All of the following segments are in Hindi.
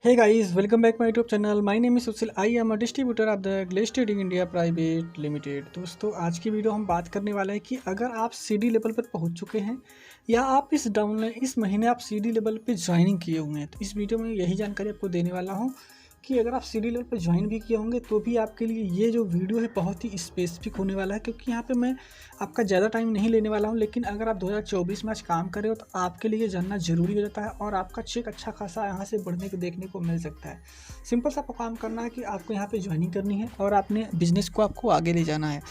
Hey guys, welcome back my YouTube channel. My name is Sushil. I am a distributor of the Glaze Trading India Private Limited. दोस्तों आज की वीडियो हम बात करने वाले हैं कि अगर आप सीडी लेवल पर पहुंच चुके हैं या आप इस महीने आप सीडी लेवल पे ज्वाइनिंग किए हुए हैं, तो इस वीडियो में यही जानकारी आपको देने वाला हूं कि अगर आप सीडी लेवल पर ज्वाइन भी किए होंगे तो भी आपके लिए ये जो वीडियो है बहुत ही स्पेसिफिक होने वाला है, क्योंकि यहाँ पे मैं आपका ज़्यादा टाइम नहीं लेने वाला हूँ। लेकिन अगर आप 2024 में आज काम कर रहे हो तो आपके लिए जानना जरूरी हो जाता है और आपका चेक अच्छा खासा यहाँ से बढ़ने को देखने को मिल सकता है। सिंपल सा आपको काम करना है कि आपको यहाँ पे ज्वाइनिंग करनी है और अपने बिजनेस को आपको आगे ले जाना है।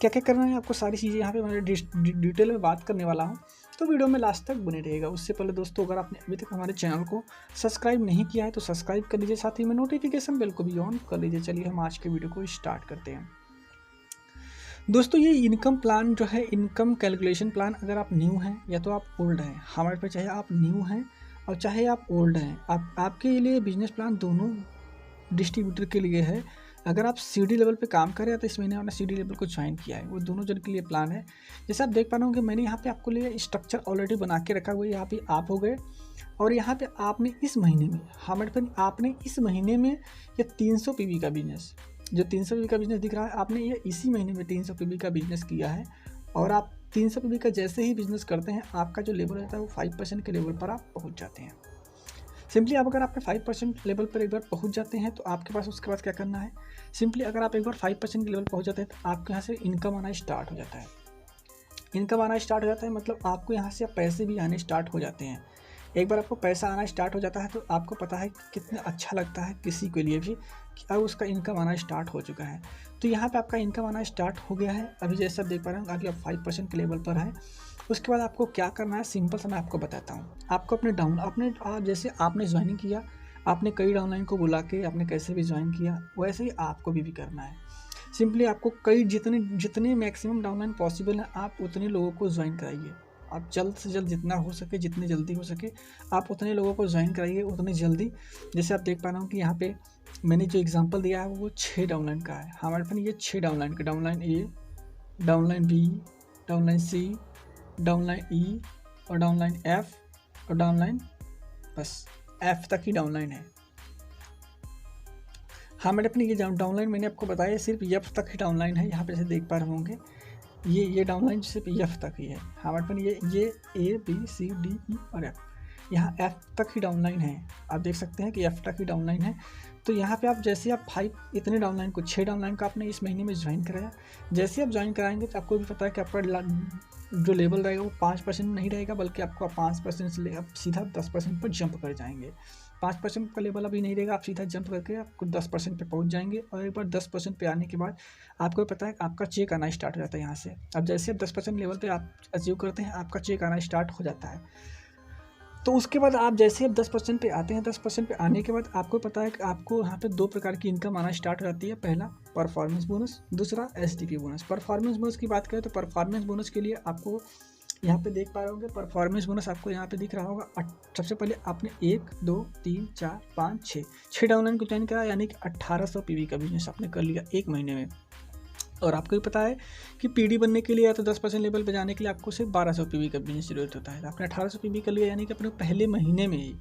क्या क्या करना है आपको सारी चीज़ें यहाँ पे मैं डिटेल में बात करने वाला हूँ, तो वीडियो में लास्ट तक बने रहेगा। उससे पहले दोस्तों, अगर आपने अभी तक हमारे चैनल को सब्सक्राइब नहीं किया है तो सब्सक्राइब कर लीजिए, साथ ही में नोटिफिकेशन बेल को भी ऑन कर लीजिए। चलिए हम आज के वीडियो को स्टार्ट करते हैं। दोस्तों ये इनकम प्लान जो है, इनकम कैलकुलेशन प्लान, अगर आप न्यू हैं या तो आप ओल्ड हैं, हमारे पे चाहे आप न्यू हैं और चाहे आप ओल्ड हैं, आपके लिए बिजनेस प्लान दोनों डिस्ट्रीब्यूटर के लिए है। अगर आप सीडी लेवल पे काम कर रहे हैं तो इस महीने आपने सीडी लेवल को ज्वाइन किया है, वो दोनों जन के लिए प्लान है। जैसे आप देख पा रहे होंगे मैंने यहाँ पे आपको लिए स्ट्रक्चर ऑलरेडी बना के रखा हुआ है। यहाँ पे आप हो गए और यहाँ पे आपने इस महीने में आपने इस महीने में ये 300 पीवी का बिजनेस, जो 300 पीवी का बिजनेस दिख रहा है, आपने ये इसी महीने में 300 पीवी का बिजनेस किया है। और आप 300 पीवी का जैसे ही बिजनेस करते हैं आपका जो लेवल रहता है वो 5% के लेवल पर आप पहुँच जाते हैं। सिंपली आप अगर आपने 5% लेवल पर एक बार पहुंच जाते हैं तो आपके पास उसके बाद क्या करना है, सिंपली अगर आप एक बार 5% के लेवल पहुंच जाते हैं तो आपके यहाँ से इनकम आना स्टार्ट हो जाता है। इनकम आना स्टार्ट हो जाता है मतलब आपको यहाँ से पैसे भी आने स्टार्ट हो जाते हैं। एक बार आपको पैसा आना स्टार्ट हो जाता है तो आपको पता है कितना अच्छा लगता है किसी के लिए भी कि अब उसका इनकम आना स्टार्ट हो चुका है। तो यहाँ पे आपका इनकम आना स्टार्ट हो गया है। अभी जैसे आप देख पा रहे हैं अभी आप 5% के लेवल पर है। उसके बाद आपको क्या करना है, सिंपल सा मैं आपको बताता हूँ। आपको जैसे आपने ज्वाइनिंग किया, आपने कई डाउनलाइन को बुला के आपने कैसे भी ज्वाइन किया, वैसे ही आपको भी करना है। सिंपली आपको जितने मैक्सिमम डाउनलाइन पॉसिबल है आप उतने लोगों को ज्वाइन कराइए। आप जल्द से जल्द जितना हो सके, जितनी जल्दी हो सके आप उतने लोगों को ज्वाइन कराइए, उतनी जल्दी। जैसे आप देख पा रहे हो कि यहाँ पे मैंने जो एग्जांपल दिया है वो 6 डाउनलाइन का है। हमारे पास ये 6 डाउनलाइन का, डाउनलाइन ए, डाउनलाइन बी, डाउनलाइन सी, डाउनलाइन ई और डाउनलाइन एफ और डाउनलाइन, बस एफ तक ही डाउनलाइन है। हाँ मैंने अपनी ये डाउनलाइन मैंने आपको बताया सिर्फ एफ तक ही डाउनलाइन है। यहाँ पे जैसे देख पा रहे होंगे ये डाउनलाइन सिर्फ एफ तक ही है। हमारे पास ये ए बी सी डी ई और एफ, यहाँ एफ तक ही डाउनलाइन है। आप देख सकते हैं कि एफ तक ही डाउनलाइन है। तो यहाँ पे आप जैसे आप 6 डाउनलाइन को आपने इस महीने में ज्वाइन कराया, जैसे आप ज्वाइन कराएंगे तो आपको भी पता है कि आपका जो लेवल रहेगा वो 5% नहीं रहेगा, बल्कि आपको 5% से ले आप सीधा 10% पर जंप कर जाएंगे। 5% का लेवल अभी नहीं रहेगा, आप सीधा जंप करके आपको 10% पे पहुंच जाएंगे। और एक बार 10% पे आने के बाद आपको पता है कि आपका चेक आना स्टार्ट हो जाता है यहाँ से। अब जैसे आप 10% लेवल पे आप अचीव करते हैं आपका चेक आना स्टार्ट हो जाता है। तो उसके बाद आप जैसे अब 10% पे आते हैं, 10% पे आने के बाद आपको पता है कि आपको यहाँ पे 2 प्रकार की इनकम आना स्टार्ट हो जाती है। पहला परफॉर्मेंस बोनस, दूसरा एसडीपी बोनस। परफॉर्मेंस बोनस की बात करें तो परफॉर्मेंस बोनस के लिए आपको यहाँ पे देख पा रहे होंगे, परफॉर्मेंस बोनस आपको यहाँ पे दिख रहा होगा। सबसे पहले आपने 1 2 3 4 5 6 डाउनलाइन को ज्वाइन करा, यानी कि 1800 पीवी का बिजनेस आपने कर लिया एक महीने में। और आपको भी पता है कि पीडी बनने के लिए या तो 10% लेवल पे जाने के लिए आपको सिर्फ 1200 पीवी का बिजनेस जरूरत होता है। तो आपने 1800 पीवी कर लिया, यानी कि अपने पहले महीने में ही,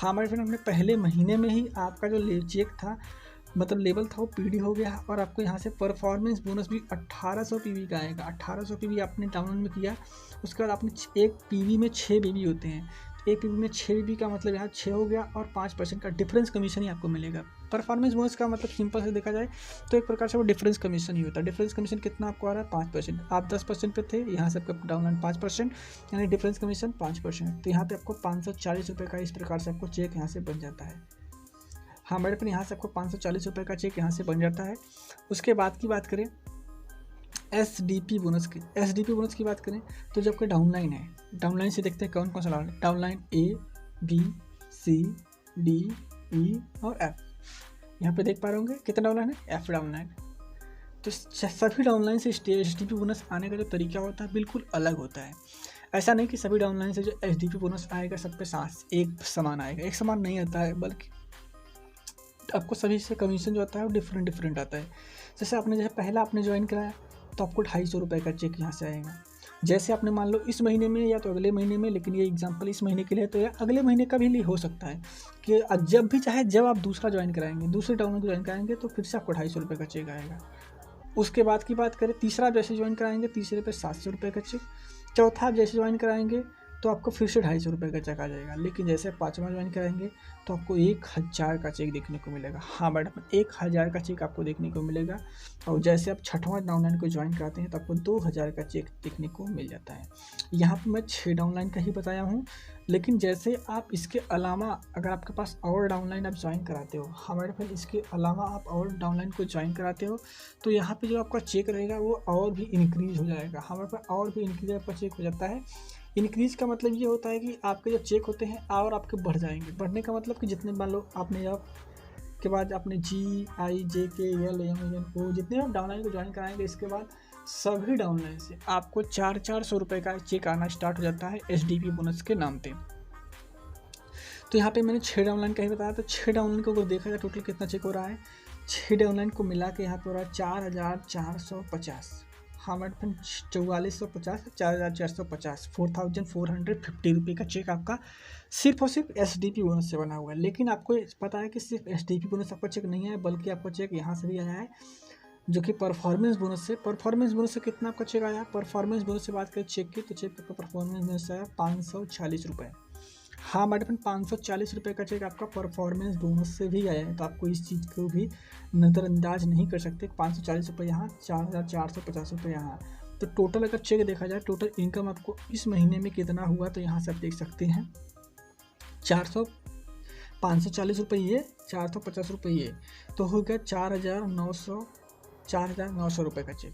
हमारे फ्रेंड अपने पहले महीने में ही आपका जो चेक था, मतलब लेवल था, वो पीडी हो गया। और आपको यहाँ से परफॉर्मेंस बोनस भी 1800 पीवी का आएगा। 1800 पीवी आपने डाउनलोड में किया, उसके बाद आपने एक पीवी में 6 पीवी होते हैं, एक पीवी में 6 पीवी का मतलब यहाँ 6 हो गया और 5% का डिफरेंस कमीशन ही आपको मिलेगा। परफॉर्मेंस बोनस का मतलब सिंपल से देखा जाए तो एक प्रकार से वो डिफरेंस कमीशन ही होता है। डिफरेंस कमीशन कितना आपको आ रहा है, 5%। आप 10% पे थे, यहाँ से आपका डाउनलाइन 5%, यानी डिफरेंस कमीशन 5%। तो यहाँ पे आपको 540 रुपये का इस प्रकार से आपको चेक यहाँ से बन जाता है। हाँ मेरे पे यहाँ से आपको 540 रुपये का चेक यहाँ से बन जाता है। उसके बाद की बात करें एसडीपी बोनस की बात करें तो जब कोई डाउनलाइन है, डाउनलाइन से देखते हैं कौन कौन सा downline A B C D E और एफ। यहाँ पे देख पा रहे होंगे कितना डाउनलाइन है, एफ डाउनलाइन। तो सभी डाउनलाइन से एसडीपी बोनस आने का जो तरीका होता है बिल्कुल अलग होता है। ऐसा नहीं कि सभी डाउनलाइन से जो एसडीपी बोनस आएगा सब पे एक समान आएगा, एक समान नहीं आता है, बल्कि आपको सभी से कमीशन जो आता है वो डिफरेंट आता है। जैसे पहला आपने ज्वाइन कराया तो आपको 250 रुपये का चेक यहाँ से आएगा। जैसे आपने मान लो इस महीने में या तो अगले महीने में, लेकिन ये एग्जांपल इस महीने के लिए, तो या अगले महीने का भी हो सकता है कि जब भी चाहे जब आप दूसरा ज्वाइन कराएंगे, दूसरे डाउनलाइन को ज्वाइन कराएंगे तो फिर से आपको 250 रुपये का चेक आएगा। उसके बाद की बात करें, तीसरा आप जैसे ज्वाइन कराएंगे तीसरे पे 700 रुपये का चेक, चौथा आप जैसे ज्वाइन कराएंगे तो आपको फिर से 250 रुपये का चेक आ जाएगा। लेकिन जैसे पाँचवा ज्वाइन कराएंगे तो आपको 1000 का चेक देखने को मिलेगा। हाँ मैडम, 1000 का चेक आपको देखने को मिलेगा। और जैसे आप छठवां डाउनलाइन को ज्वाइन कराते हैं तो आपको 2000 का चेक देखने को मिल जाता है। यहाँ पर मैं 6 डाउनलाइन का ही बताया हूँ, लेकिन जैसे आप इसके अलावा अगर आपके पास और डाउनलाइन आप ज्वाइन कराते हो, हमारे पास इसके अलावा आप और डाउनलाइन को ज्वाइन कराते हो तो यहाँ पे जो आपका चेक रहेगा वो और भी इंक्रीज़ हो जाएगा। हमारे पास और भी इंक्रीज आपका चेक हो जाता है। इंक्रीज़ का मतलब ये होता है कि आपके जो चेक होते हैं और आपके बढ़ जाएंगे। बढ़ने का मतलब कि जितने मान लो आपने अब के बाद आपने GIJKL जितने आप डाउनलाइन को ज्वाइन कराएंगे, इसके बाद सभी डाउनलाइन से आपको 400 रुपये का चेक आना स्टार्ट हो जाता है SDP बोनस के नाम पे। तो यहाँ पे मैंने 6 डाउनलाइन का ही बताया। तो 6 डाउनलाइन को अगर देखा जाए टोटल कितना चेक हो रहा है, 6 डाउनलाइन को मिला के यहाँ पे हो रहा है 4450। हाँ मैडम, 4450 4450 4450 रुपये का चेक आपका सिर्फ और सिर्फ SDP बोनस से बना हुआ है। लेकिन आपको पता है कि सिर्फ SDP बोनस आपका चेक नहीं है, बल्कि आपका चेक यहाँ से भी आया है जो कि परफॉर्मेंस बोनस से। परफॉर्मेंस बोनस से कितना आपका चेक आया? परफॉर्मेंस बोनस से बात करें चेक की, तो चेक का परफॉर्मेंस बोनस आया 540 रुपये। हाँ मैडम, 540 रुपये का चेक आपका परफॉर्मेंस बोनस से भी आया है। तो आपको इस चीज़ को भी नज़रअंदाज नहीं कर सकते। 540 रुपये यहाँ, 4450 रुपये यहाँ। तो टोटल अगर चेक देखा जाए, टोटल इनकम आपको इस महीने में कितना हुआ, तो यहाँ से आप देख सकते हैं 540 रुपये ये, 450 रुपये ये, तो हो गया 4900 रुपये का चेक।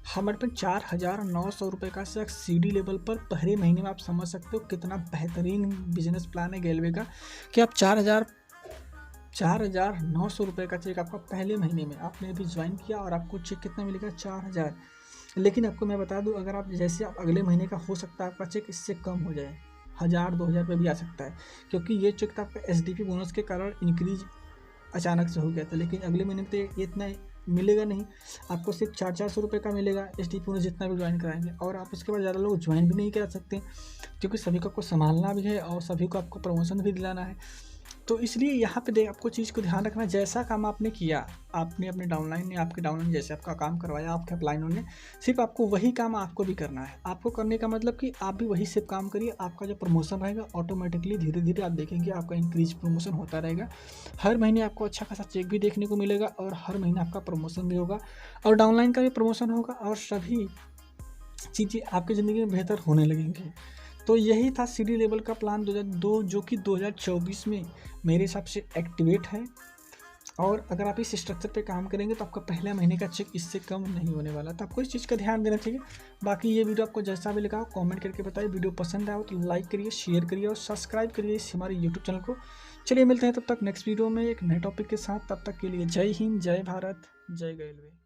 हमारे पास 4900 रुपये का चेक CD लेवल पर पहले महीने में। आप समझ सकते हो कितना बेहतरीन बिजनेस प्लान है गेलवे का कि आप 4900 रुपये का चेक आपका पहले महीने में आपने अभी ज्वाइन किया और आपको चेक कितना मिलेगा? 4000। लेकिन आपको मैं बता दूं, अगर आप जैसे आप अगले महीने का हो सकता है आपका चेक इससे कम हो जाए, 1000-2000 रुपये भी आ सकता है, क्योंकि ये चेक था आपका SDP बोनस के कारण इंक्रीज अचानक से हो गया था। लेकिन अगले महीने में तो ये इतना मिलेगा नहीं, आपको सिर्फ 400 रुपये का मिलेगा SDP बोनस जितना भी ज्वाइन कराएंगे। और आप उसके बाद ज़्यादा लोग ज्वाइन भी नहीं करा सकते, क्योंकि सभी को आपको संभालना भी है और सभी को आपको प्रमोशन भी दिलाना है। तो इसलिए यहाँ पे आपको चीज़ को ध्यान रखना, जैसा काम आपने किया, आपने अपने डाउनलाइन ने, आपके डाउनलाइन जैसे आपका काम करवाया आपके अपलाइनों ने, सिर्फ आपको वही काम आपको भी करना है। आपको करने का मतलब कि आप भी वही सिर्फ काम करिए। आपका जो प्रमोशन रहेगा ऑटोमेटिकली धीरे धीरे आप देखेंगे आपका इंक्रीज प्रमोशन होता रहेगा। हर महीने आपको अच्छा खासा चेक भी देखने को मिलेगा और हर महीने आपका प्रमोशन भी होगा और डाउनलाइन का भी प्रमोशन होगा और सभी चीज़ें आपकी ज़िंदगी में बेहतर होने लगेंगी। तो यही था CD लेवल का प्लान 2002, जो कि 2024 में मेरे हिसाब से एक्टिवेट है। और अगर आप इस स्ट्रक्चर पे काम करेंगे तो आपका पहला महीने का चेक इससे कम नहीं होने वाला। तो आपको इस चीज़ का ध्यान देना चाहिए। बाकी ये वीडियो आपको जैसा भी लगा कमेंट करके बताइए। वीडियो पसंद आया हो तो लाइक करिए, शेयर करिए और सब्सक्राइब करिए इस हमारे YouTube चैनल को। चलिए मिलते हैं तब तक नेक्स्ट वीडियो में एक नए टॉपिक के साथ। तब तक के लिए जय हिंद, जय भारत, जय रेलवे।